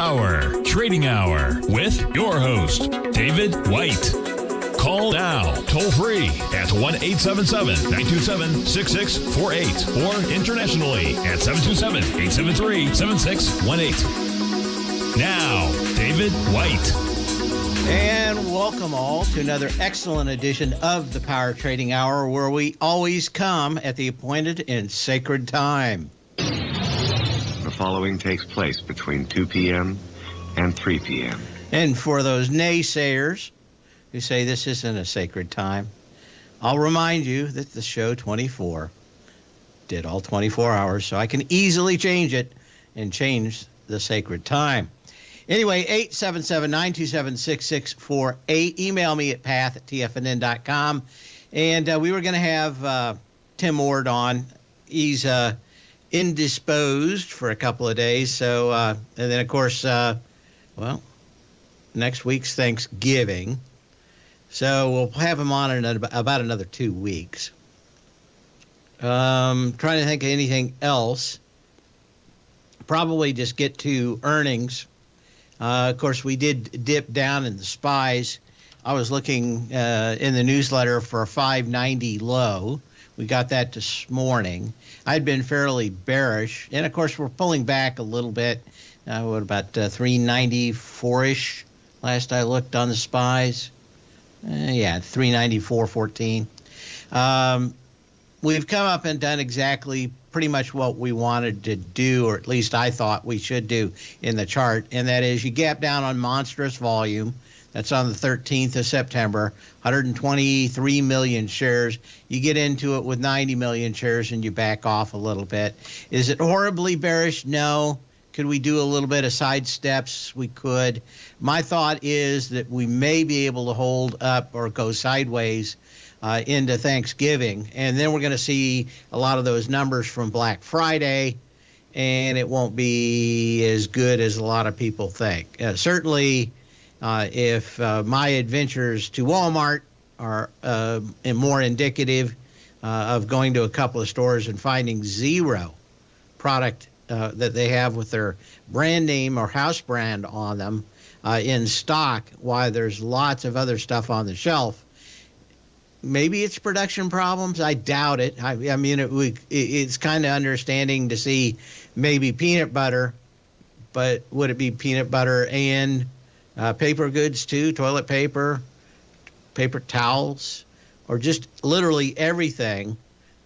Power Trading Hour with your host, David White. Call now, toll free at 1-877-927-6648 or internationally at 727-873-7618. Now, David White. And welcome all to another excellent edition of the Power Trading Hour, where we always come at the appointed and sacred time. The following takes place between 2 p.m. and 3 p.m. And for those naysayers who say this isn't a sacred time, I'll remind you that the show 24 did all 24 hours, so I can easily change it and change the sacred time. Anyway, 877-927-6648. Email me at path@tfnn.com. And we were going to have Tim Ward on. He's indisposed for a couple of days. So, and then, of course, next week's Thanksgiving. So we'll have him on in about another 2 weeks. Trying to think of anything else. Probably just get to earnings. Of course, we did dip down in the SPYs. I was looking in the newsletter for a 590 low. We got that this morning. I'd been fairly bearish. And, of course, we're pulling back a little bit. About 394-ish last I looked on the SPYs. 394.14. We've come up and done exactly pretty much what we wanted to do, or at least I thought we should do in the chart, and that is you gap down on monstrous volume. That's on the 13th of September, 123 million shares. You get into it with 90 million shares and you back off a little bit. Is it horribly bearish? No. Could we do a little bit of side steps? We could. My thought is that we may be able to hold up or go sideways into Thanksgiving, and then we're going to see a lot of those numbers from Black Friday, and it won't be as good as a lot of people think. Certainly, if my adventures to Walmart are more indicative of going to a couple of stores and finding zero product that they have with their brand name or house brand on them in stock, while there's lots of other stuff on the shelf. Maybe it's production problems. I doubt it. I mean, it's kind of understanding to see maybe peanut butter, but would it be peanut butter and paper goods too, toilet paper, paper towels, or just literally everything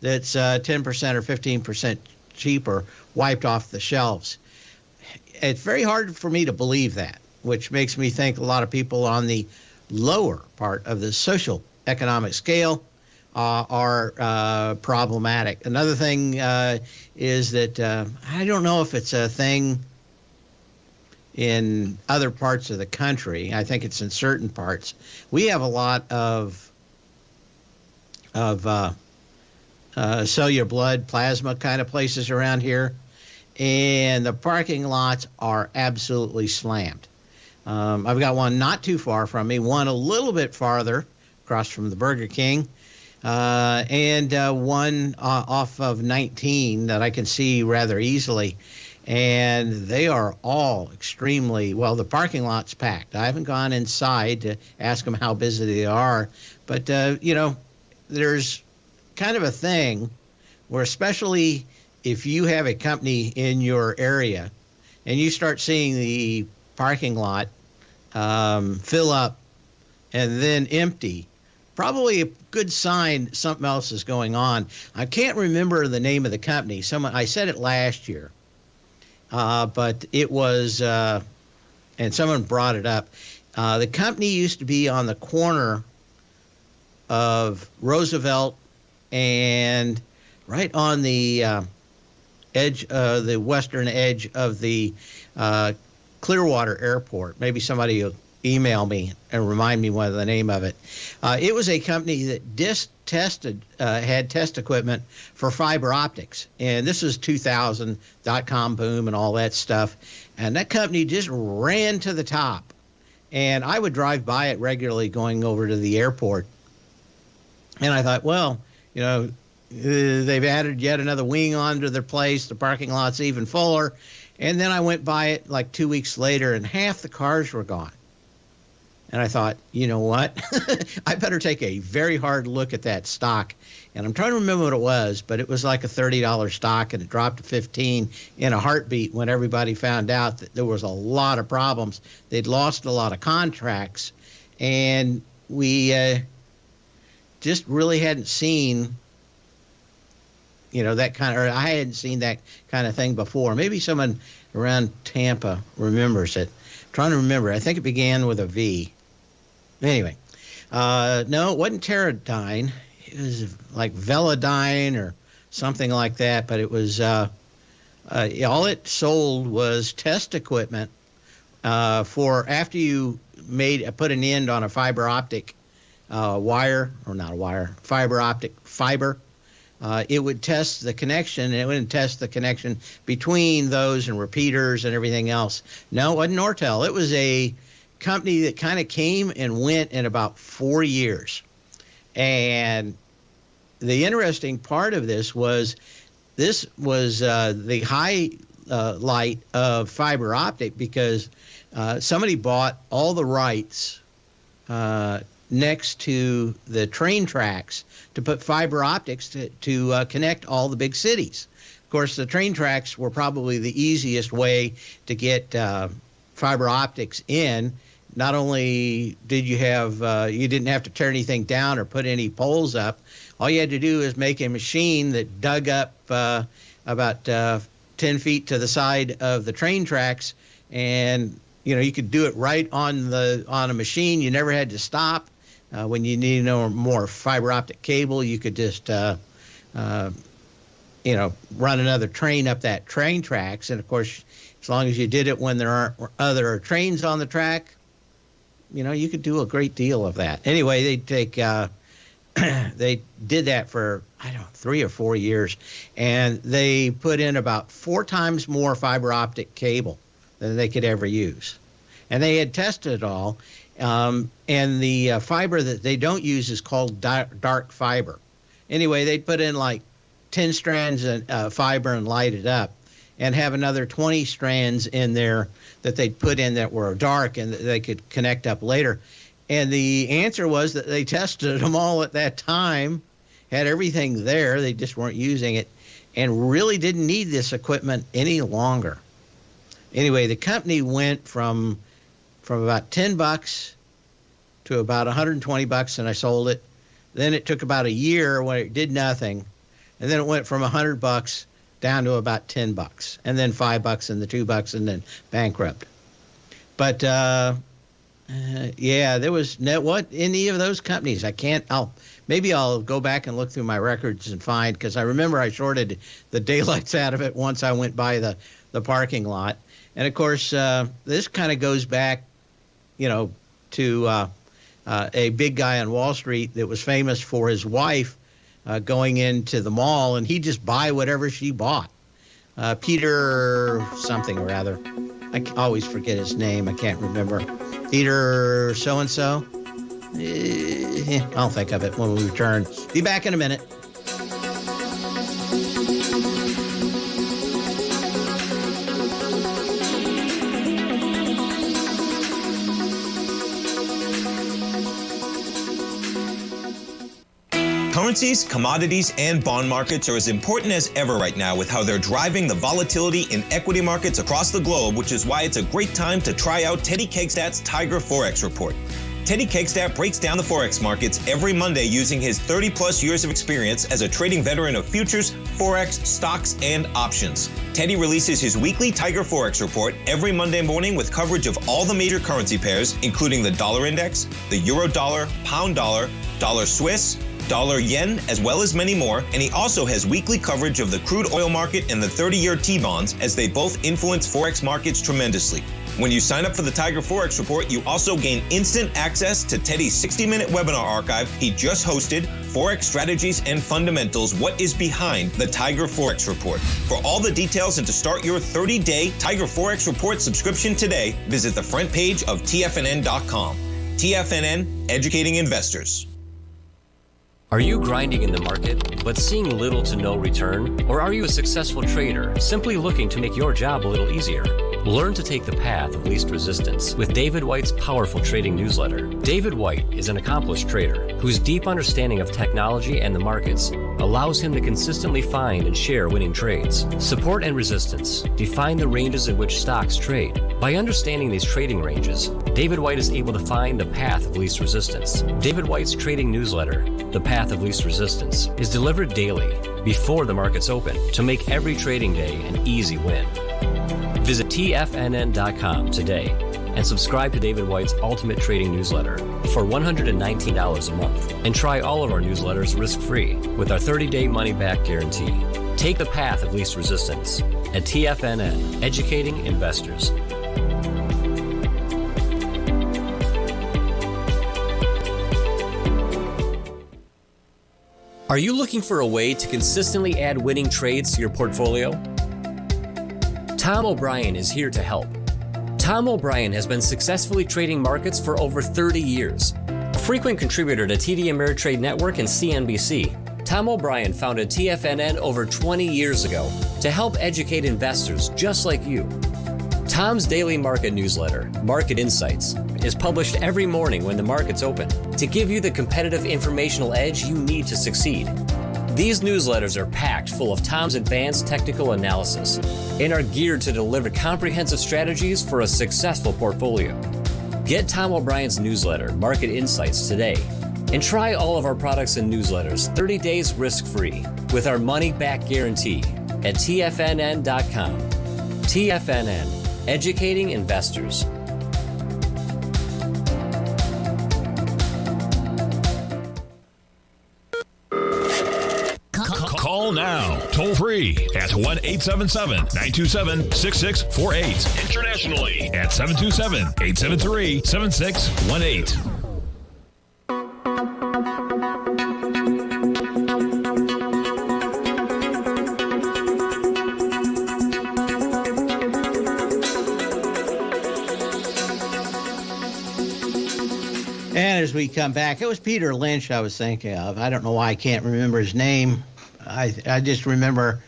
that's 10% or 15% cheaper wiped off the shelves? It's very hard for me to believe that, which makes me think a lot of people on the lower part of the social economic scale are problematic. Another thing is that I don't know if it's a thing in other parts of the country. I think it's in certain parts. We have a lot of sell your blood plasma kind of places around here, and the parking lots are absolutely slammed. I've got one not too far from me, one a little bit farther across from the Burger King, and one off of 19 that I can see rather easily. And they are all extremely, well, the parking lot's packed. I haven't gone inside to ask them how busy they are. But, there's kind of a thing where, especially if you have a company in your area and you start seeing the parking lot fill up and then empty, probably a good sign something else is going on. I can't remember the name of the company. I said it last year, but it was, and someone brought it up. The company used to be on the corner of Roosevelt and right on the edge, the western edge of the Clearwater Airport. Maybe somebody will email me and remind me what the name of it. It was a company that had test equipment for fiber optics. And this was 2000, dot-com boom and all that stuff. And that company just ran to the top. And I would drive by it regularly going over to the airport. And I thought, well, they've added yet another wing onto their place. The parking lot's even fuller. And then I went by it like 2 weeks later, and half the cars were gone. And I thought, you know what? I better take a very hard look at that stock. And I'm trying to remember what it was, but it was like a $30 stock, and it dropped to 15 in a heartbeat when everybody found out that there was a lot of problems. They'd lost a lot of contracts, and we just really hadn't seen, that kind of, or I hadn't seen that kind of thing before. Maybe someone around Tampa remembers it. I'm trying to remember. I think it began with a V. Anyway, no, it wasn't Teradyne. It was like Velodyne or something like that, but it was all it sold was test equipment for after you put an end on a fiber optic wire, or not a wire, fiber optic fiber. It would test the connection, and it wouldn't test the connection between those and repeaters and everything else. No, it wasn't Nortel. It was a company that kind of came and went in about 4 years. And the interesting part of this was the highlight of fiber optic, because somebody bought all the rights next to the train tracks to put fiber optics to connect all the big cities. Of course, the train tracks were probably the easiest way to get fiber optics in. Not only did you didn't have to tear anything down or put any poles up. All you had to do is make a machine that dug up about 10 feet to the side of the train tracks, and you could do it right on a machine. You never had to stop. When you need no more fiber optic cable, you could just run another train up that train tracks. And of course, as long as you did it when there aren't other trains on the track, you could do a great deal of that. Anyway, they did that for, 3 or 4 years, and they put in about 4 times more fiber optic cable than they could ever use. And they had tested it all. And the fiber that they don't use is called dark fiber. Anyway, they'd put in like 10 strands of fiber and light it up, and have another 20 strands in there that they'd put in that were dark and that they could connect up later. And the answer was that they tested them all at that time, had everything there, they just weren't using it, and really didn't need this equipment any longer. Anyway, the company went from about $10 to about $120, and I sold it. Then it took about a year when it did nothing, and then it went from $100 down to about $10, and then $5 and the $2, and then bankrupt. But there was what any of those companies. Maybe I'll go back and look through my records and find, because I remember I shorted the daylights out of it once I went by the parking lot. And of course, this kind of goes back, to a big guy on Wall Street that was famous for his wife going into the mall, and he'd just buy whatever she bought. Peter something or other. I always forget his name. I can't remember. Peter so-and-so. I'll think of it when we return. Be back in a minute. Currencies, commodities, and bond markets are as important as ever right now with how they're driving the volatility in equity markets across the globe, which is why it's a great time to try out Teddy Kegstad's Tiger Forex Report. Teddy Kegstad breaks down the Forex markets every Monday using his 30-plus years of experience as a trading veteran of futures, Forex, stocks, and options. Teddy releases his weekly Tiger Forex Report every Monday morning with coverage of all the major currency pairs, including the dollar index, the euro dollar, pound dollar, dollar Swiss, dollar yen, as well as many more, and he also has weekly coverage of the crude oil market and the 30-year T-bonds, as they both influence Forex markets tremendously. When you sign up for the Tiger Forex Report, you also gain instant access to Teddy's 60-minute webinar archive he just hosted, Forex Strategies and Fundamentals, What is Behind the Tiger Forex Report. For all the details and to start your 30-day Tiger Forex Report subscription today, visit the front page of TFNN.com. TFNN, educating investors. Are you grinding in the market, but seeing little to no return? Or are you a successful trader, simply looking to make your job a little easier? Learn to take the path of least resistance with David White's powerful trading newsletter. David White is an accomplished trader whose deep understanding of technology and the markets allows him to consistently find and share winning trades. Support and resistance define the ranges in which stocks trade. By understanding these trading ranges, David White is able to find the path of least resistance. David White's trading newsletter, The Path of Least Resistance, is delivered daily before the markets open to make every trading day an easy win. Visit TFNN.com today and subscribe to David White's Ultimate Trading Newsletter for $119 a month. And try all of our newsletters risk-free with our 30-day money-back guarantee. Take the path of least resistance at TFNN, educating investors. Are you looking for a way to consistently add winning trades to your portfolio? Tom O'Brien is here to help. Tom O'Brien has been successfully trading markets for over 30 years. A frequent contributor to TD Ameritrade Network and CNBC, Tom O'Brien founded TFNN over 20 years ago to help educate investors just like you. Tom's daily market newsletter, Market Insights, is published every morning when the markets open to give you the competitive informational edge you need to succeed. These newsletters are packed full of Tom's advanced technical analysis and are geared to deliver comprehensive strategies for a successful portfolio. Get Tom O'Brien's newsletter, Market Insights, today and try all of our products and newsletters 30 days risk-free with our money-back guarantee at TFNN.com. TFNN, educating investors. Call now, toll free at 1-877-927-6648. Internationally at 727-873-7618. And as we come back, it was Peter Lynch I was thinking of. I don't know why I can't remember his name. I just remember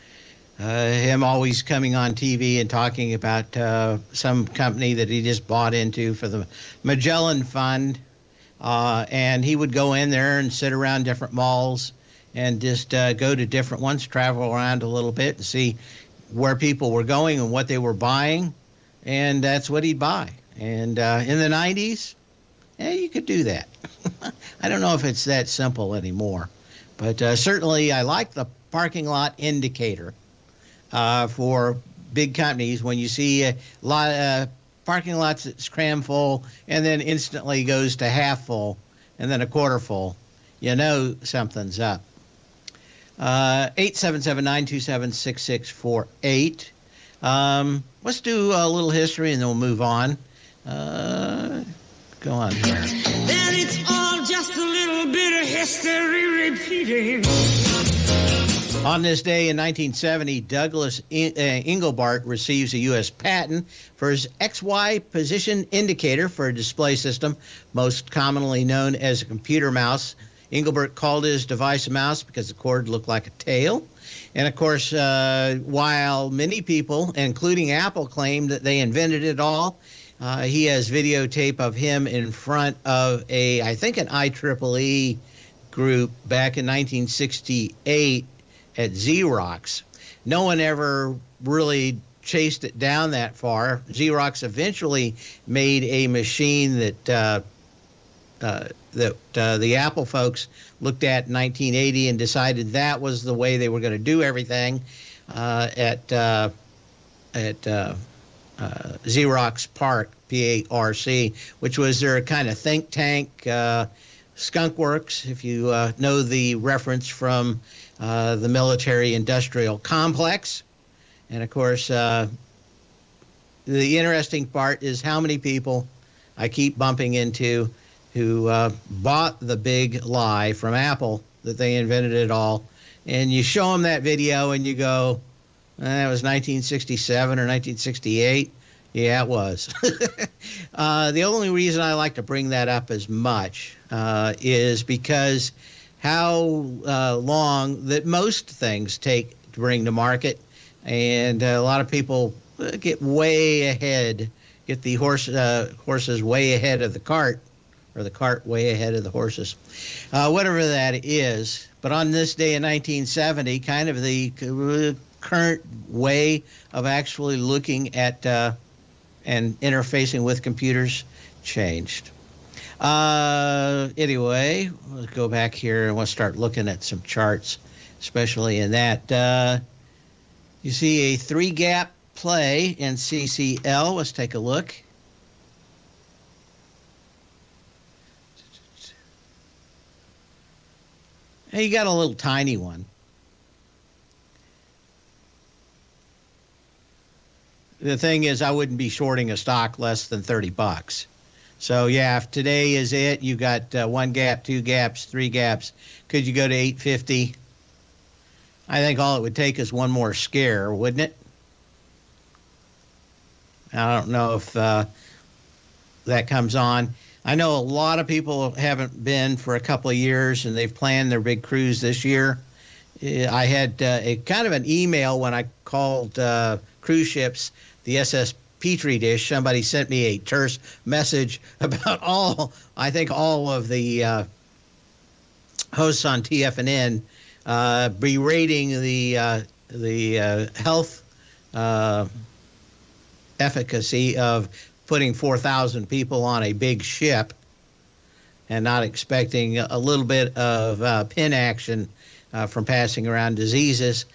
him always coming on TV and talking about some company that he just bought into for the Magellan Fund. And he would go in there and sit around different malls and just go to different ones, travel around a little bit and see where people were going and what they were buying. And that's what he'd buy. And in the 90s, you could do that. I don't know if it's that simple anymore. But certainly I like the parking lot indicator for big companies. When you see a lot of parking lots that's cram full and then instantly goes to half full and then a quarter full, you know something's up. 877-927-6648. Let's do a little history and then we'll move on. Go on here. Then it's all just a little bit of history repeating. On this day in 1970, Douglas Engelbart receives a U.S. patent for his XY position indicator for a display system, most commonly known as a computer mouse. Engelbart called his device a mouse because the cord looked like a tail. And, of course, while many people, including Apple, claim that they invented it all, he has videotape of him in front of I think an IEEE group back in 1968 at Xerox. No one ever really chased it down that far. Xerox eventually made a machine that the Apple folks looked at in 1980 and decided that was the way they were going to do everything at Xerox PARC, P-A-R-C, which was their kind of think tank, skunk works, if you know the reference from the military-industrial complex. And, of course, the interesting part is how many people I keep bumping into who bought the big lie from Apple that they invented it all. And you show them that video and you go, that was 1967 or 1968. Yeah, it was. The only reason I like to bring that up as much is because how long that most things take to bring to market. And a lot of people get way ahead, get the horses way ahead of the cart, or the cart way ahead of the horses, whatever that is. But on this day in 1970, kind of the current way of actually looking at and interfacing with computers changed. Anyway, let's go back here and we'll start looking at some charts, especially in that. You see a 3-gap play in CCL. Let's take a look. Hey, you got a little tiny one. The thing is, I wouldn't be shorting a stock less than $30. So yeah, if today is it, you got 1 gap, 2 gaps, 3 gaps. Could you go to 850? I think all it would take is one more scare, wouldn't it? I don't know if that comes on. I know a lot of people haven't been for a couple of years, and they've planned their big cruise this year. I had a kind of an email when I called cruise ships, the SS Petri dish. Somebody sent me a terse message about all of the hosts on TFNN berating the health efficacy of putting 4,000 people on a big ship and not expecting a little bit of pin action from passing around diseases.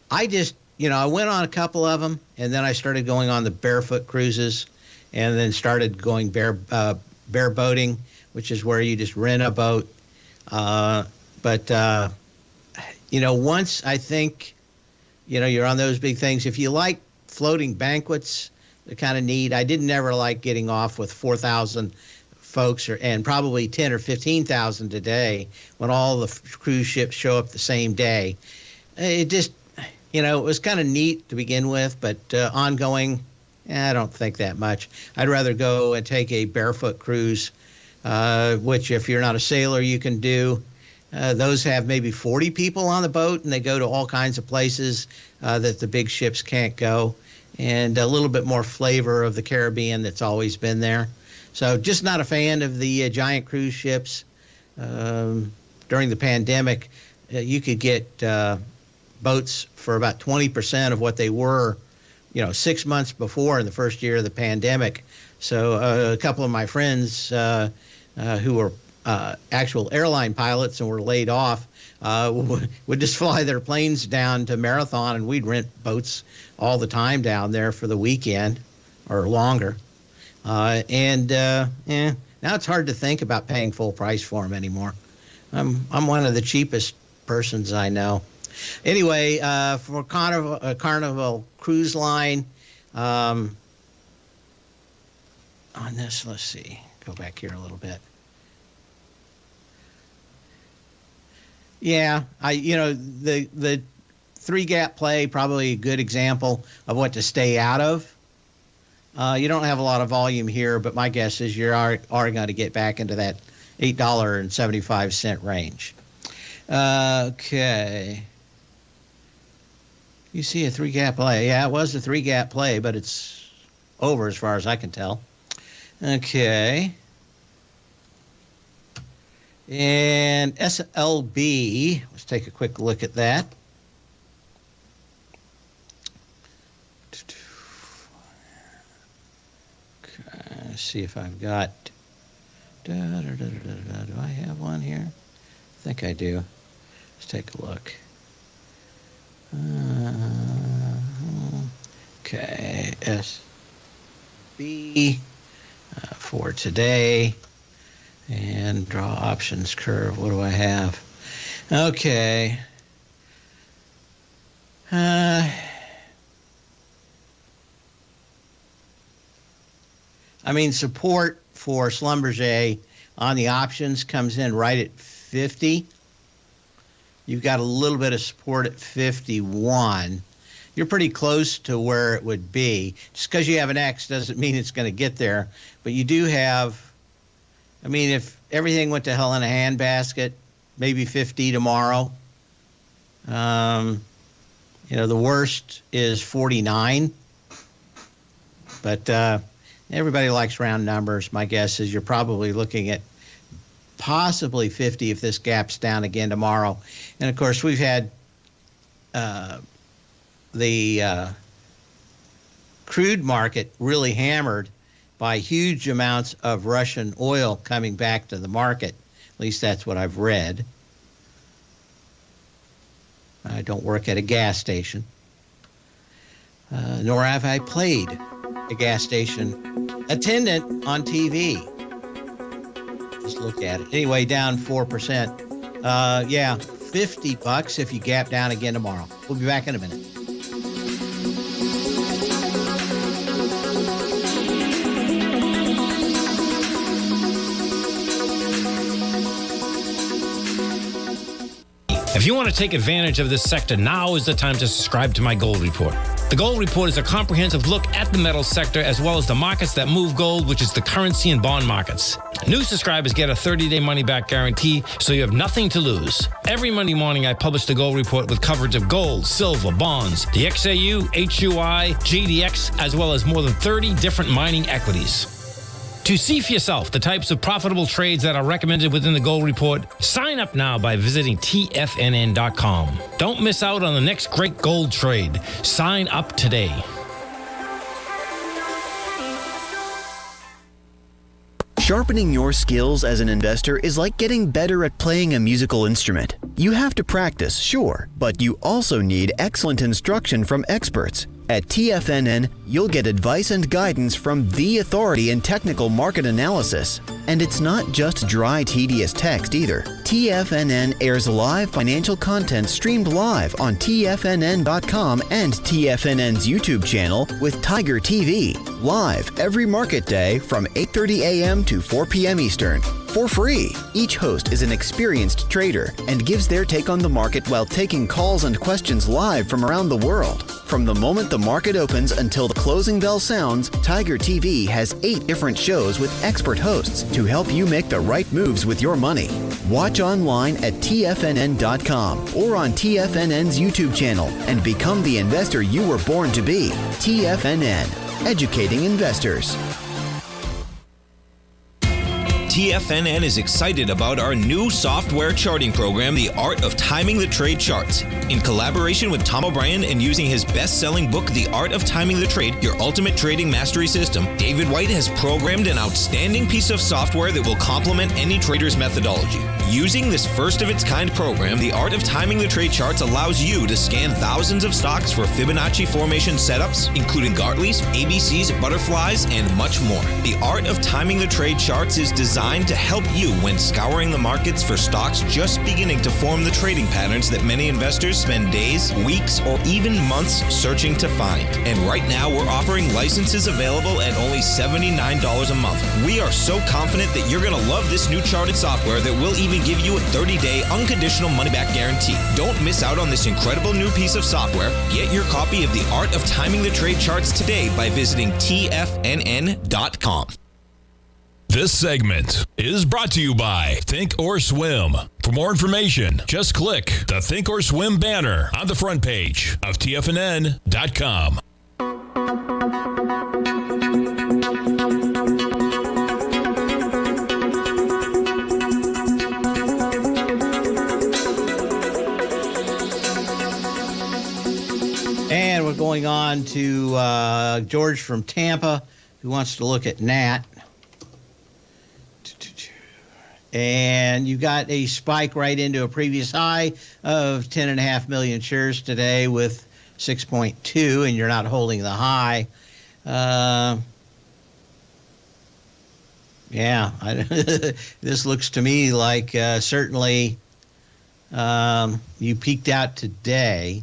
I just, I went on a couple of them, and then I started going on the barefoot cruises, and then started going bare boating, which is where you just rent a boat. But once I think, you're on those big things, if you like floating banquets, they're kind of neat. I didn't ever like getting off with 4,000 folks and probably 10 or 15,000 today when all the cruise ships show up the same day. It just, it was kind of neat to begin with, but ongoing, I don't think that much. I'd rather go and take a barefoot cruise, which if you're not a sailor, you can do. Those have maybe 40 people on the boat, and they go to all kinds of places that the big ships can't go, and a little bit more flavor of the Caribbean that's always been there. So just not a fan of the giant cruise ships. During the pandemic, you could get boats for about 20% of what they were, 6 months before in the first year of the pandemic. So a couple of my friends who were actual airline pilots and were laid off would just fly their planes down to Marathon, and we'd rent boats all the time down there for the weekend or longer. Now it's hard to think about paying full price for them anymore. I'm one of the cheapest persons I know. Anyway, for Carnival Cruise Line, on this, let's see, go back here a little bit. Yeah, the 3-gap play, probably a good example of what to stay out of. You don't have a lot of volume here, but my guess is you are going to get back into that $8.75 range. Okay. You see a 3-gap play. Yeah, it was a 3-gap play, but it's over as far as I can tell. Okay. And SLB, let's take a quick look at that. Okay, let's see if I've got, do I have one here? I think I do. Let's take a look. Okay, SB for today. And draw options curve. What do I have? Okay. Support for Schlumberger on the options comes in right at 50. You've got a little bit of support at 51. You're pretty close to where it would be. Just because you have an X doesn't mean it's going to get there. But you do have, if everything went to hell in a handbasket, maybe 50 tomorrow. The worst is 49. But everybody likes round numbers. My guess is you're probably looking at possibly 50 if this gaps down again tomorrow. And, of course, we've had the crude market really hammered by huge amounts of Russian oil coming back to the market. At least that's what I've read. I don't work at a gas station, nor have I played a gas station attendant on TV. Just look at it. Anyway, down 4%. Yeah, $50 if you gap down again tomorrow. We'll be back in a minute. If you want to take advantage of this sector, now is the time to subscribe to my Gold Report. The Gold Report is a comprehensive look at the metals sector as well as the markets that move gold, which is the currency and bond markets. New subscribers get a 30-day money-back guarantee, so you have nothing to lose. Every Monday morning, I publish the Gold Report with coverage of gold, silver, bonds, the XAU, HUI, GDX, as well as more than 30 different mining equities. To see for yourself the types of profitable trades that are recommended within the Gold Report, sign up now by visiting TFNN.com. Don't miss out on the next great gold trade. Sign up today. Sharpening your skills as an investor is like getting better at playing a musical instrument. You have to practice, sure, but you also need excellent instruction from experts. At TFNN, you'll get advice and guidance from the authority in technical market analysis. And it's not just dry, tedious text either. TFNN airs live financial content streamed live on TFNN.com and TFNN's YouTube channel with Tiger TV, live every market day from 8:30 a.m. to 4 p.m. Eastern. For free. Each host is an experienced trader and gives their take on the market while taking calls and questions live from around the world. From the moment the market opens until the closing bell sounds, Tiger TV has 8 different shows with expert hosts to help you make the right moves with your money. Watch online at TFNN.com or on TFNN's YouTube channel and become the investor you were born to be. TFNN, educating investors. TFNN is excited about our new software charting program, The Art of Timing the Trade Charts. In collaboration with Tom O'Brien and using his best-selling book, The Art of Timing the Trade, Your Ultimate Trading Mastery System, David White has programmed an outstanding piece of software that will complement any trader's methodology. Using this first-of-its-kind program, The Art of Timing the Trade Charts allows you to scan thousands of stocks for Fibonacci formation setups, including Gartley's, ABC's, butterflies, and much more. The Art of Timing the Trade Charts is designed to help you when scouring the markets for stocks just beginning to form the trading patterns that many investors spend days, weeks, or even months searching to find. And right now, we're offering licenses available at only $79 a month. We are so confident that you're going to love this new charted software that will even give you a 30-day unconditional money-back guarantee. Don't miss out on this incredible new piece of software. Get your copy of The Art of Timing the Trade Charts today by visiting TFNN.com. This segment is brought to you by Thinkorswim. For more information, just click the Thinkorswim banner on the front page of TFNN.com. And we're going on to George from Tampa, who wants to look at Nat. And you got a spike right into a previous high of 10.5 million shares today with 6.2, and you're not holding the high. This looks to me like certainly you peaked out today.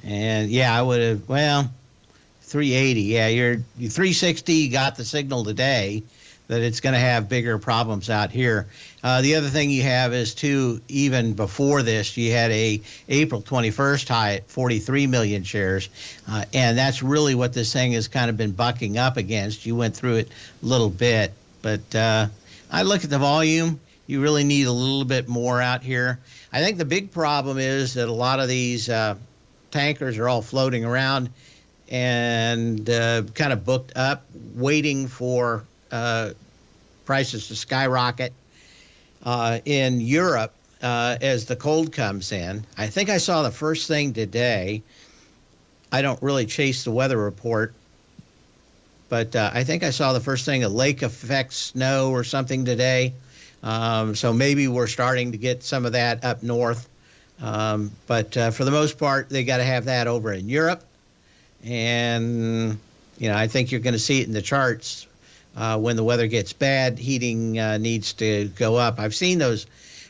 And yeah, I would have, 380. Yeah, you're 360. You got the signal today that it's going to have bigger problems out here. The other thing you have is too, even before this, you had a April 21st high at 43 million shares, and that's really what this thing has kind of been bucking up against. You went through it a little bit, but I look at the volume. You really need a little bit more out here. I think the big problem is that a lot of these tankers are all floating around and kind of booked up, waiting for prices to skyrocket in Europe as the cold comes in. I think I saw the first thing today. I don't really chase the weather report, but I think I saw the first thing, a lake effect snow or something today. So maybe we're starting to get some of that up north. But for the most part, they got to have that over in Europe. And, I think you're going to see it in the charts. When the weather gets bad, heating needs to go up. I've seen those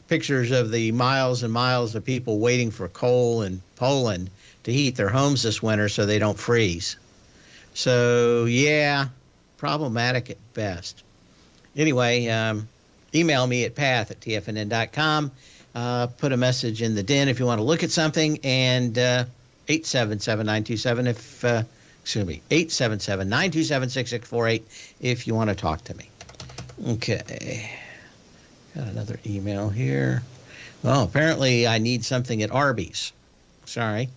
pictures of the miles and miles of people waiting for coal in Poland to heat their homes this winter so they don't freeze. So, yeah, problematic at best. Anyway, email me at path@tfnn.com. Put a message in the den if you want to look at something, and 877-927 877-927-6648 if you want to talk to me. Okay. Got another email here. Well, apparently I need something at Arby's. Sorry.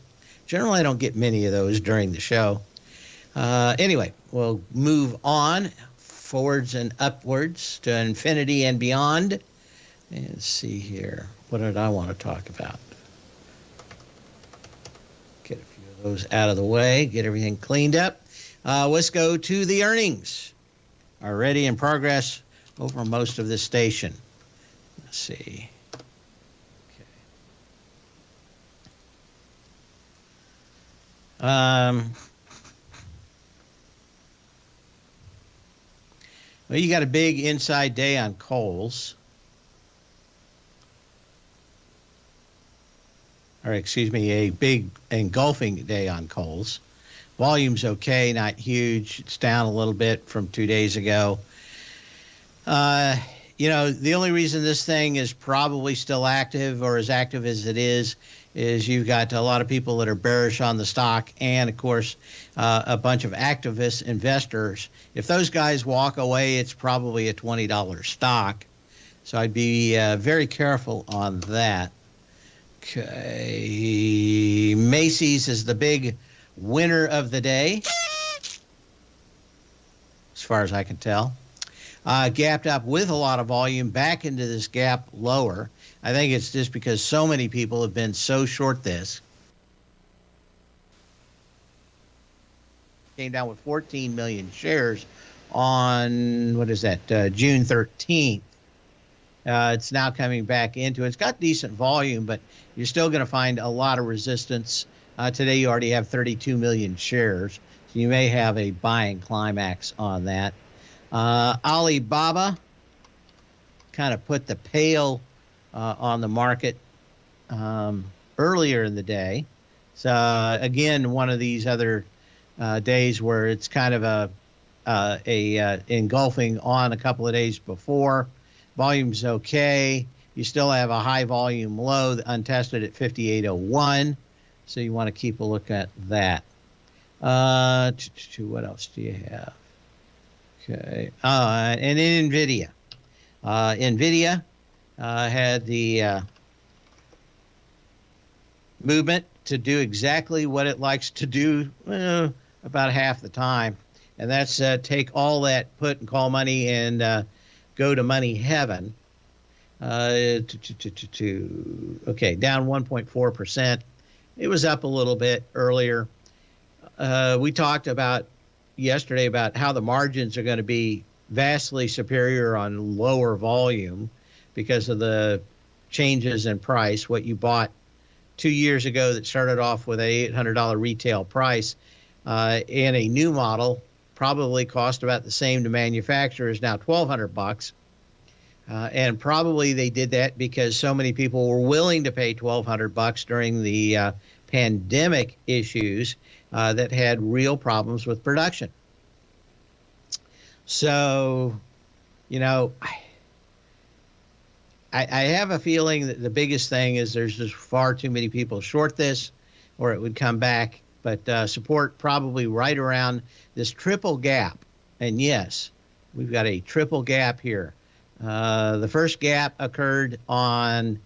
Generally, I don't get many of those during the show. Anyway, we'll move on forwards and upwards to infinity and beyond. And let's see here. What did I want to talk about? Get a few of those out of the way. Get everything cleaned up. Let's go to the earnings. Already in progress over most of this station. Let's see. Okay. Well, you got a big inside day on coals. Or excuse me, a big engulfing day on coals. Volume's okay, not huge. It's down a little bit from 2 days ago. The only reason this thing is probably still active, or as active as it is you've got a lot of people that are bearish on the stock, and of course a bunch of activist investors. If those guys walk away, it's probably a $20 stock, so I'd be very careful on that. Okay, Macy's is the big winner of the day, as far as I can tell. Gapped up with a lot of volume back into this gap lower. I think it's just because so many people have been so short this. Came down with 14 million shares on, June 13th. It's now coming back into it. It's got decent volume, but you're still going to find a lot of resistance. Today you already have 32 million shares, so you may have a buying climax on that. Alibaba kind of put the pail on the market earlier in the day. So again, one of these other days where it's kind of a engulfing on a couple of days before. Volume's okay. You still have a high volume low untested at 58.01. So you want to keep a look at that. What else do you have? Okay. And in NVIDIA. NVIDIA had the movement to do exactly what it likes to do about half the time. And that's take all that put and call money and go to money heaven. Okay, down 1.4%. It was up a little bit earlier. We talked about yesterday about how the margins are going to be vastly superior on lower volume because of the changes in price. What you bought 2 years ago that started off with a $800 retail price and a new model probably cost about the same to manufacture, is now $1,200. And probably they did that because so many people were willing to pay $1,200 during the pandemic issues that had real problems with production. So, I have a feeling that the biggest thing is there's just far too many people short this, or it would come back. But support probably right around this triple gap. And yes, we've got a triple gap here. The first gap occurred on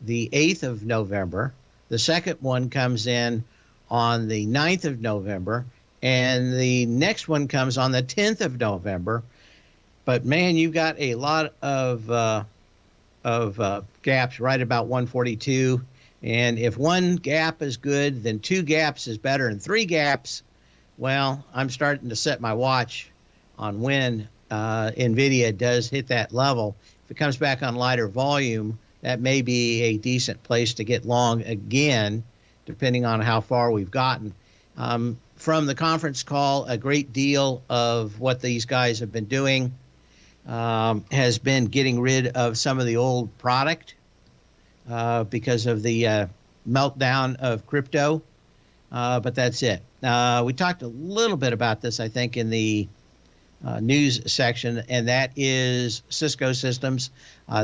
the 8th of November. The second one comes in on the 9th of November, and the next one comes on the 10th of November. But man, you've got a lot of gaps right about 142. And if one gap is good, then two gaps is better, and three gaps, well, I'm starting to set my watch on when NVIDIA does hit that level. If it comes back on lighter volume, that may be a decent place to get long again, depending on how far we've gotten. From the conference call, a great deal of what these guys have been doing has been getting rid of some of the old product because of the meltdown of crypto, but that's it. We talked a little bit about this, I think, in the news section, and that is Cisco Systems.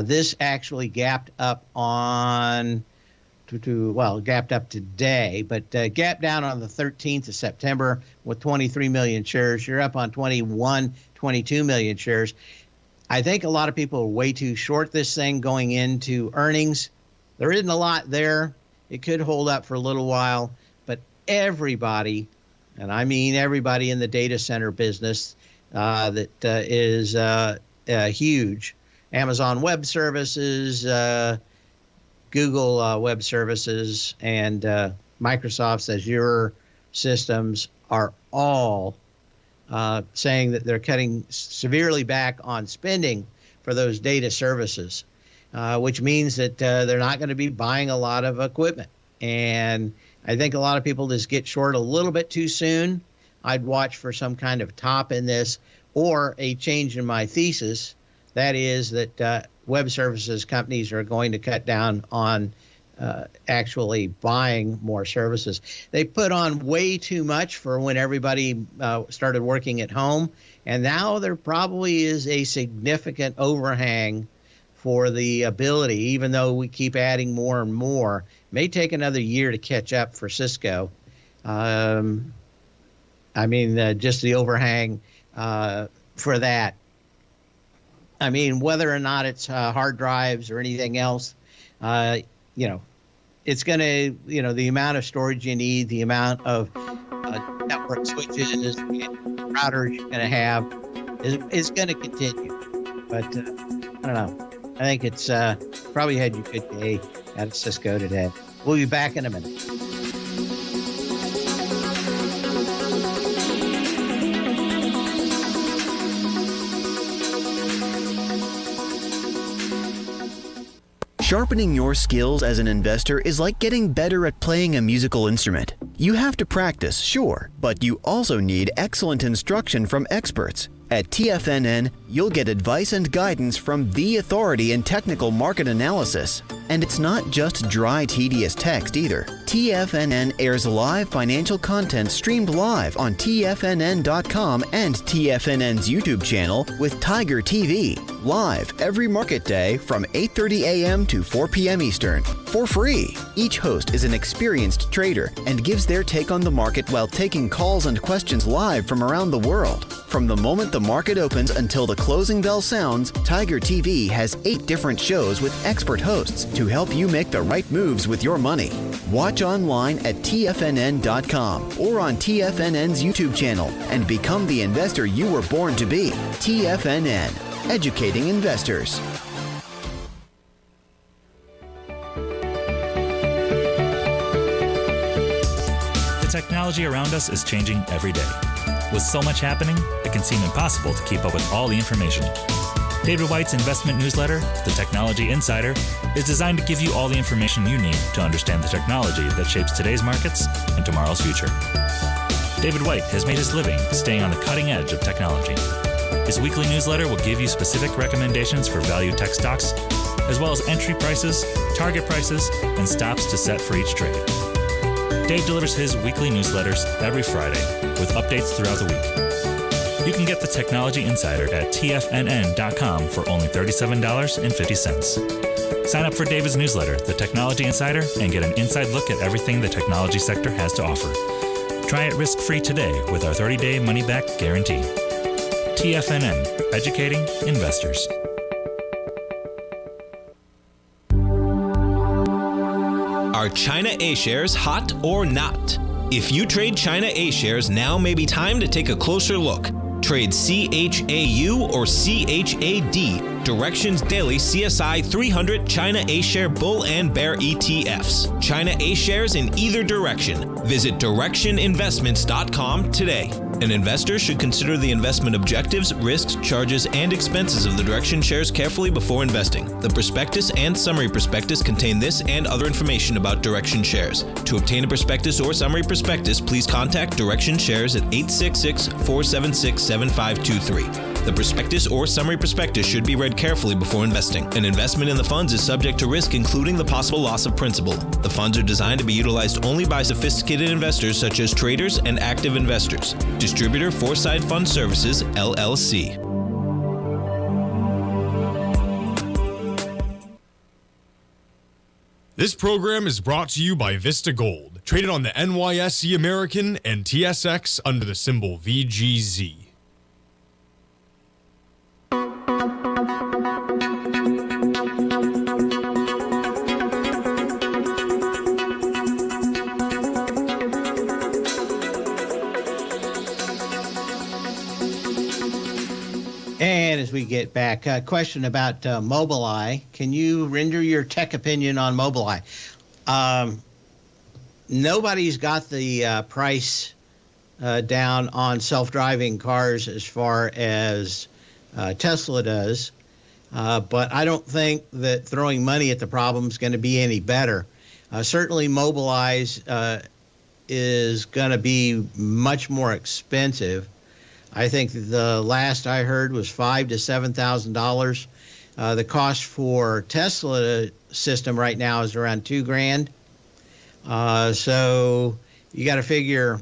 This actually gapped up gapped up today, but gapped down on the 13th of September with 23 million shares. You're up on 22 million shares. I think a lot of people are way too short this thing going into earnings. There isn't a lot there. It could hold up for a little while, but everybody, and I mean everybody in the data center business that is huge, Amazon Web Services, Google Web Services, and Microsoft's Azure systems are all saying that they're cutting severely back on spending for those data services, which means that they're not going to be buying a lot of equipment. And I think a lot of people just get short a little bit too soon. I'd watch for some kind of top in this or a change in my thesis. That is that web services companies are going to cut down on actually buying more services. They put on way too much for when everybody started working at home, and now there probably is a significant overhang for the ability, even though we keep adding more and more. It may take another year to catch up for Cisco. Just the overhang for that. I mean, whether or not it's hard drives or anything else, it's going to, the amount of storage you need, the amount of network switches and routers you're going to have is going to continue. But I don't know. I think it's probably had you a good day out of Cisco today. We'll be back in a minute. Sharpening your skills as an investor is like getting better at playing a musical instrument. You have to practice, sure, but you also need excellent instruction from experts. At TFNN, you'll get advice and guidance from the authority in technical market analysis. And it's not just dry, tedious text either. TFNN airs live financial content streamed live on TFNN.com and TFNN's YouTube channel with Tiger TV, live every market day from 8:30 a.m. to 4 p.m. Eastern, for free. Each host is an experienced trader and gives their take on the market while taking calls and questions live from around the world. From the moment the market opens until the closing bell sounds, Tiger TV has 8 different shows with expert hosts to help you make the right moves with your money. Watch online at TFNN.com or on TFNN's YouTube channel and become the investor you were born to be. TFNN, educating investors. The technology around us is changing every day. With so much happening, it can seem impossible to keep up with all the information. David White's investment newsletter, The Technology Insider, is designed to give you all the information you need to understand the technology that shapes today's markets and tomorrow's future. David White has made his living staying on the cutting edge of technology. His weekly newsletter will give you specific recommendations for value tech stocks, as well as entry prices, target prices, and stops to set for each trade. Dave delivers his weekly newsletters every Friday with updates throughout the week. You can get the Technology Insider at TFNN.com for only $37.50. Sign up for David's newsletter, The Technology Insider, and get an inside look at everything the technology sector has to offer. Try it risk-free today with our 30-day money-back guarantee. TFNN, educating investors. Are China A-shares hot or not? If you trade China A-shares, now may be time to take a closer look. Trade CHAU or CHAD, Directions Daily CSI 300 China A-share Bull and Bear ETFs. China A-shares in either direction. Visit directioninvestments.com today. An investor should consider the investment objectives, risks, charges, and expenses of the Direction shares carefully before investing. The prospectus and summary prospectus contain this and other information about Direction shares. To obtain a prospectus or summary prospectus, please contact Direction shares at 866-476-7523. The prospectus or summary prospectus should be read carefully before investing. An investment in the funds is subject to risk, including the possible loss of principal. The funds are designed to be utilized only by sophisticated investors such as traders and active investors. Distributor Foreside Fund Services, LLC. This program is brought to you by Vista Gold, traded on the NYSE American and TSX under the symbol VGZ. And as we get back, a question about Mobileye. Can you render your tech opinion on Mobileye? Nobody's got the price down on self-driving cars as far as Tesla does, but I don't think that throwing money at the problem is going to be any better. Certainly, Mobileye is going to be much more expensive. I think the last I heard was $5,000 to $7,000. The cost for Tesla system right now is around $2,000. So you got to figure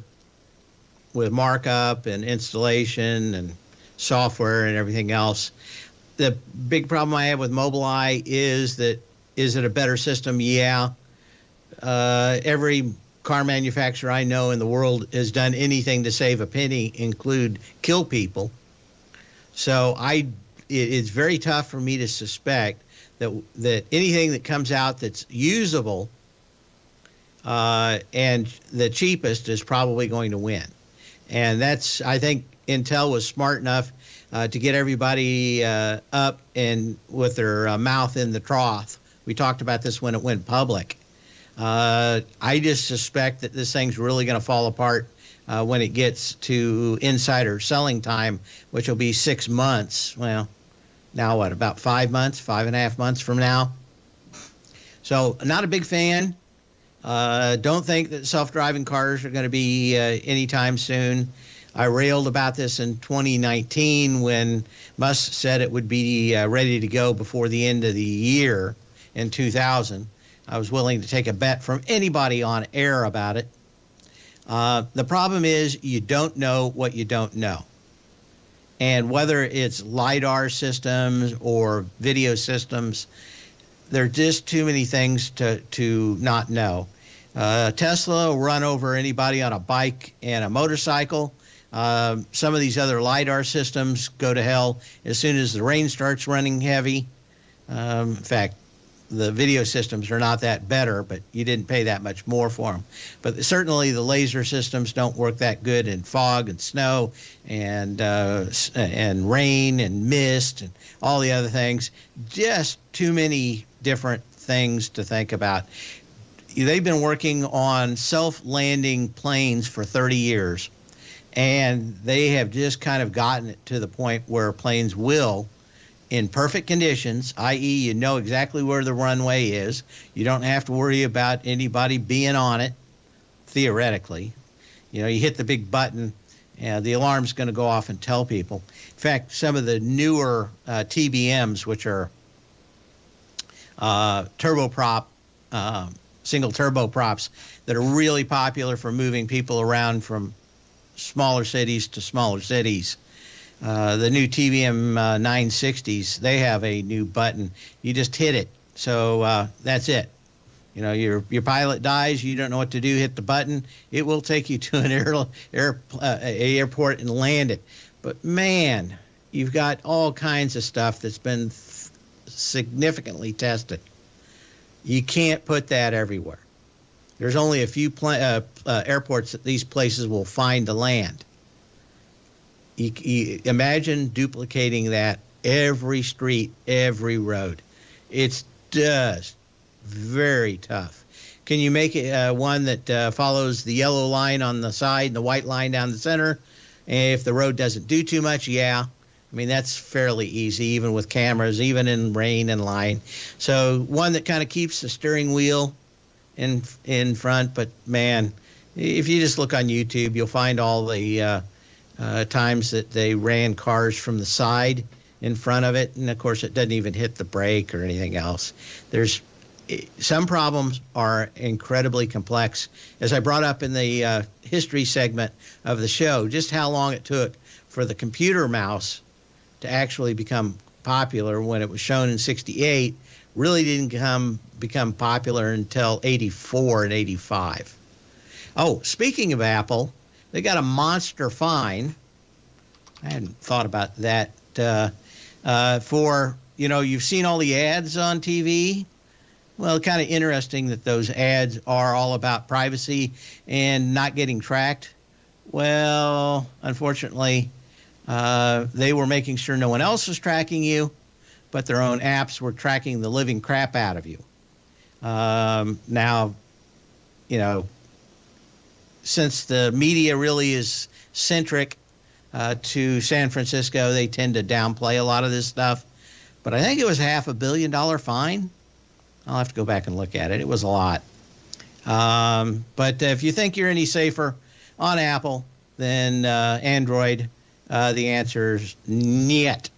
with markup and installation and software and everything else. The big problem I have with Mobileye is that, is it a better system? Yeah. Every car manufacturer I know in the world has done anything to save a penny, include kill people. So it's very tough for me to suspect that anything that comes out that's usable and the cheapest is probably going to win. And I think Intel was smart enough to get everybody up and with their mouth in the trough. We talked about this when it went public. I just suspect that this thing's really going to fall apart when it gets to insider selling time, which will be 6 months. Well, now what, about 5 months, 5.5 months from now? So not a big fan. Don't think that self-driving cars are going to be anytime soon. I railed about this in 2019 when Musk said it would be ready to go before the end of the year in 2000. I was willing to take a bet from anybody on air about it. The problem is you don't know what you don't know. And whether it's LiDAR systems or video systems, there are just too many things to not know. Tesla will run over anybody on a bike and a motorcycle. Some of these other LiDAR systems go to hell as soon as the rain starts running heavy. In fact, the video systems are not that better, but you didn't pay that much more for them. But certainly the laser systems don't work that good in fog and snow and rain and mist and all the other things. Just too many different things to think about. They've been working on self-landing planes for 30 years, and they have just kind of gotten it to the point where planes will, in perfect conditions, i.e. you know exactly where the runway is. You don't have to worry about anybody being on it, theoretically. You know, you hit the big button, and the alarm's going to go off and tell people. In fact, some of the newer TBMs, which are turboprop, single turboprops, that are really popular for moving people around from smaller cities to smaller cities. The new TBM 960s, they have a new button. You just hit it. So that's it. You know, your pilot dies, you don't know what to do, hit the button. It will take you to an airport and land it. But, man, you've got all kinds of stuff that's been significantly tested. You can't put that everywhere. there's only a few airports that these places will find to land. You imagine duplicating that every street, every road. It's just very tough. Can you make it one that follows the yellow line on the side and the white line down the center? And if the road doesn't do too much, yeah. I mean, that's fairly easy, even with cameras, even in rain and line. So one that kind of keeps the steering wheel in front. But, man, if you just look on YouTube, you'll find all the times that they ran cars from the side in front of it, and of course it doesn't even hit the brake or anything else. There's some problems are incredibly complex. As I brought up in the history segment of the show, just how long it took for the computer mouse to actually become popular when it was shown in '68 really didn't become popular until '84 and '85. Oh, speaking of Apple, they got a monster fine. I hadn't thought about that. For, you've seen all the ads on TV. Well, kind of interesting that those ads are all about privacy and not getting tracked. Well, unfortunately, they were making sure no one else was tracking you, but their own apps were tracking the living crap out of you. Now, since the media really is centric to San Francisco, they tend to downplay a lot of this stuff. But I think it was $500 million fine. I'll have to go back and look at it. It was a lot. But if you think you're any safer on Apple than Android, the answer is niet.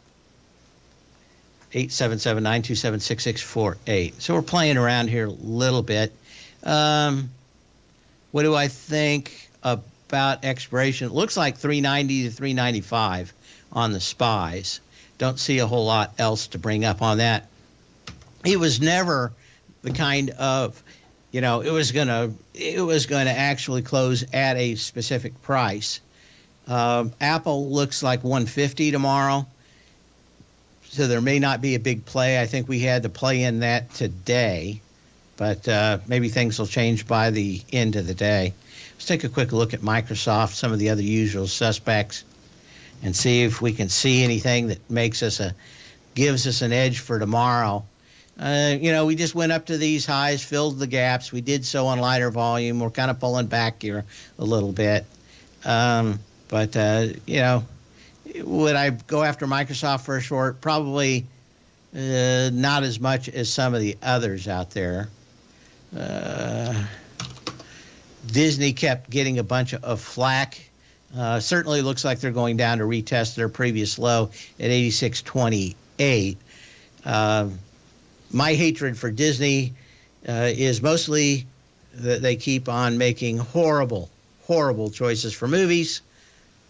877-927-6648. So we're playing around here a little bit. What do I think about expiration? It looks like 390 to 395 on the SPYs. Don't see a whole lot else to bring up on that. It was never the kind of, it was going to actually close at a specific price. Apple looks like 150 tomorrow. So there may not be a big play. I think we had to play in that today, but maybe things will change by the end of the day. Let's take a quick look at Microsoft, some of the other usual suspects, and see if we can see anything that gives us an edge for tomorrow. We just went up to these highs, filled the gaps. We did so on lighter volume. We're kind of pulling back here a little bit. Would I go after Microsoft for a short? Probably not as much as some of the others out there. Disney kept getting a bunch of flack. Certainly looks like they're going down to retest their previous low at 86.28. My hatred for Disney is mostly that they keep on making horrible, horrible choices for movies.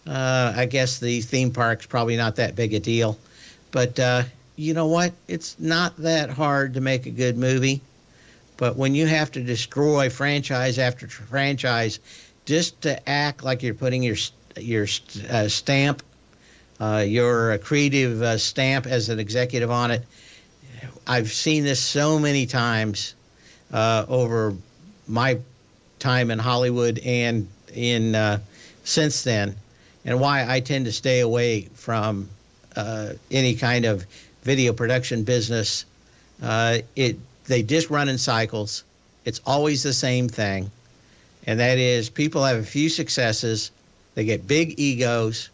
I guess the theme park's probably not that big a deal. But you know what? It's not that hard to make a good movie. But when you have to destroy franchise after franchise just to act like you're putting your stamp, your creative stamp as an executive on it, I've seen this so many times over my time in Hollywood and in since then, and why I tend to stay away from any kind of video production business. They just run in cycles. It's always the same thing, and that is people have a few successes, they get big egos,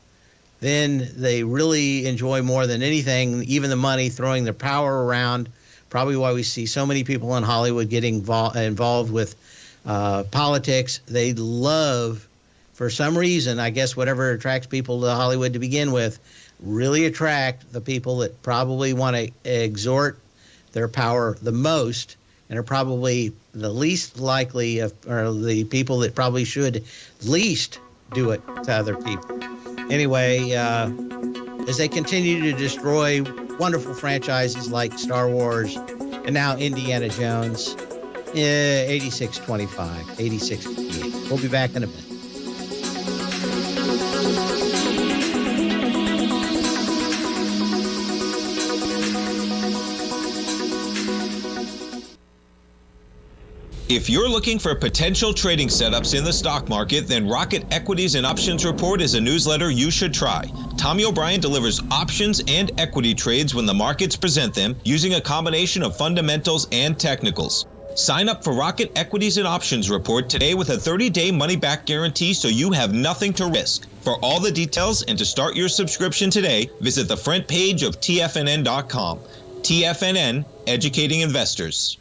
then they really enjoy more than anything, even the money, throwing their power around. Probably why we see so many people in Hollywood getting involved with politics. They love, for some reason, I guess whatever attracts people to Hollywood to begin with, really attract the people that probably want to exert their power the most and are probably the least likely or the people that probably should least do it to other people. Anyway, as they continue to destroy wonderful franchises like Star Wars and now Indiana Jones, 86.25, 86.28. We'll be back in a bit. If you're looking for potential trading setups in the stock market, then Rocket Equities and Options Report is a newsletter you should try. Tommy O'Brien delivers options and equity trades when the markets present them, using a combination of fundamentals and technicals. Sign up for Rocket Equities and Options Report today with a 30-day money-back guarantee, so you have nothing to risk. For all the details and to start your subscription today, visit the front page of TFNN.com. TFNN, educating investors.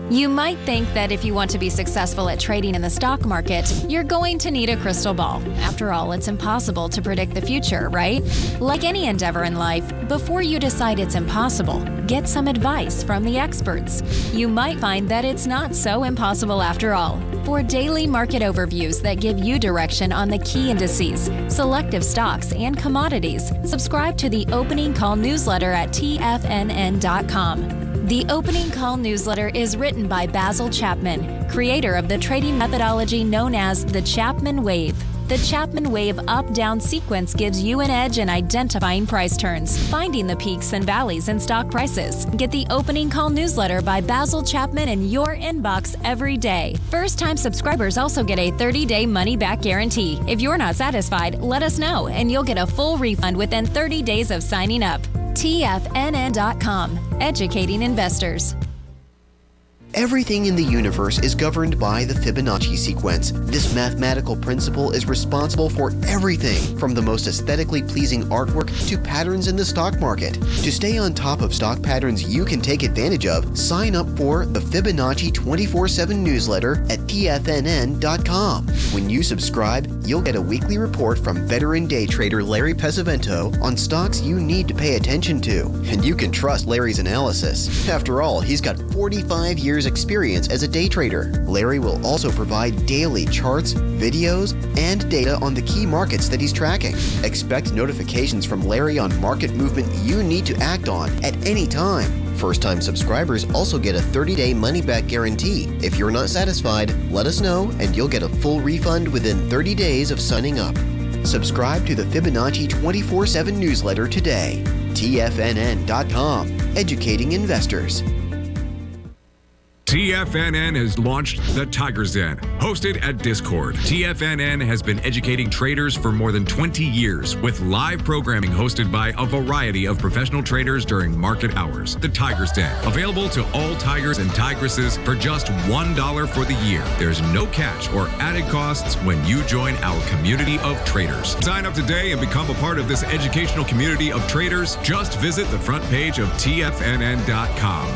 You might think that if you want to be successful at trading in the stock market, you're going to need a crystal ball. After all, it's impossible to predict the future, right? Like any endeavor in life, before you decide it's impossible, get some advice from the experts. You might find that it's not so impossible after all. For daily market overviews that give you direction on the key indices, selective stocks, and commodities, subscribe to the Opening Call newsletter at TFNN.com. The Opening Call newsletter is written by Basil Chapman, creator of the trading methodology known as the Chapman Wave. The Chapman Wave up-down sequence gives you an edge in identifying price turns, finding the peaks and valleys in stock prices. Get the Opening Call newsletter by Basil Chapman in your inbox every day. First-time subscribers also get a 30-day money-back guarantee. If you're not satisfied, let us know, and you'll get a full refund within 30 days of signing up. TFNN.com, educating investors. Everything in the universe is governed by the Fibonacci sequence. This mathematical principle is responsible for everything from the most aesthetically pleasing artwork to patterns in the stock market. To stay on top of stock patterns you can take advantage of, sign up for the Fibonacci 24/7 newsletter at TFNN.com. When you subscribe, you'll get a weekly report from veteran day trader Larry Pesavento on stocks you need to pay attention to. And you can trust Larry's analysis. After all, he's got 45 years experience as a day trader. Larry will also provide daily charts, videos, and data on the key markets that he's tracking. Expect notifications from Larry on market movement you need to act on at any time. First-time subscribers also get a 30-day money-back guarantee. If you're not satisfied, let us know and you'll get a full refund within 30 days of signing up. Subscribe to the Fibonacci 24/7 newsletter today. TFNN.com, educating investors. TFNN has launched the Tiger's Den, hosted at Discord. TFNN has been educating traders for more than 20 years, with live programming hosted by a variety of professional traders during market hours. The Tiger's Den, available to all tigers and tigresses for just $1 for the year. There's no catch or added costs when you join our community of traders. Sign up today and become a part of this educational community of traders. Just visit the front page of TFNN.com.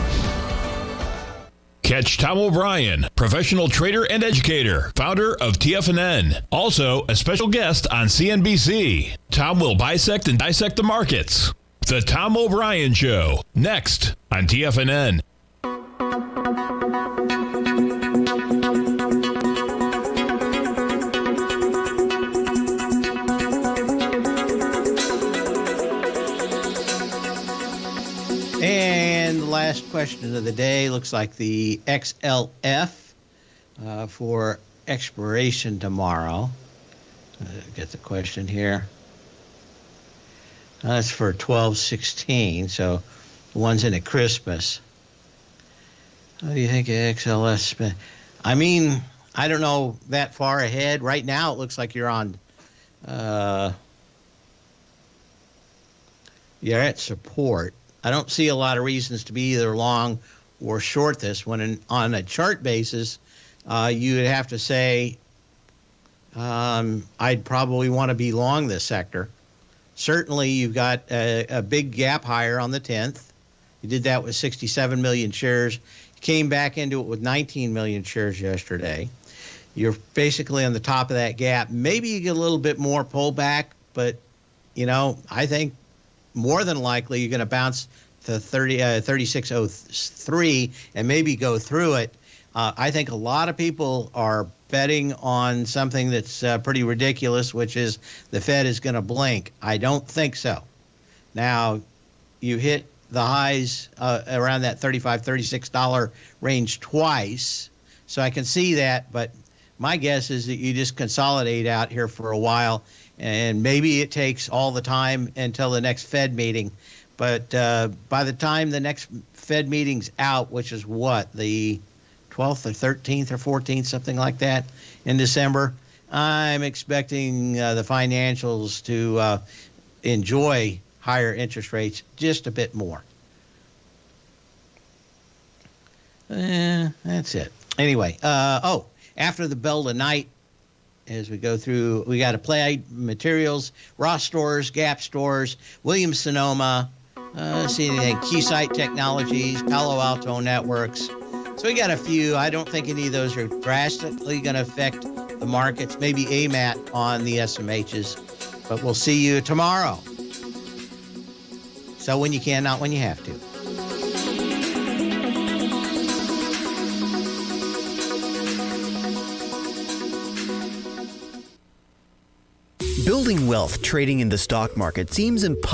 Catch Tom O'Brien, professional trader and educator, founder of TFNN. Also, a special guest on CNBC. Tom will bisect and dissect the markets. The Tom O'Brien Show, next on TFNN. And the last question of the day looks like the XLF for expiration tomorrow. Get the question here. That's for 12/16, so the one's in at Christmas. How do you think XLF? I mean, I don't know that far ahead. Right now, it looks like you're on. You're at support. I don't see a lot of reasons to be either long or short this. When on a chart basis, you would have to say, I'd probably want to be long this sector. Certainly, you've got a big gap higher on the 10th. You did that with 67 million shares. You came back into it with 19 million shares yesterday. You're basically on the top of that gap. Maybe you get a little bit more pullback, but, I think more than likely you're going to bounce to 3603 and maybe go through it. I think a lot of people are betting on something that's pretty ridiculous, which is the Fed is going to blink. I don't think so. Now, you hit the highs around that $35, $36 range twice, so I can see that, but my guess is that you just consolidate out here for a while, and maybe it takes all the time until the next Fed meeting. But by the time the next Fed meeting's out, which is what, the 12th or 13th or 14th, something like that, in December. I'm expecting the financials to enjoy higher interest rates just a bit more. That's it. Anyway, after the bell tonight, as we go through, we got Applied Materials, Ross Stores, Gap Stores, Williams-Sonoma, see anything, Keysight Technologies, Palo Alto Networks. So we got a few. I don't think any of those are drastically going to affect the markets. Maybe AMAT on the SMHs, but we'll see you tomorrow. So when you can, not when you have to. Building wealth trading in the stock market seems impossible.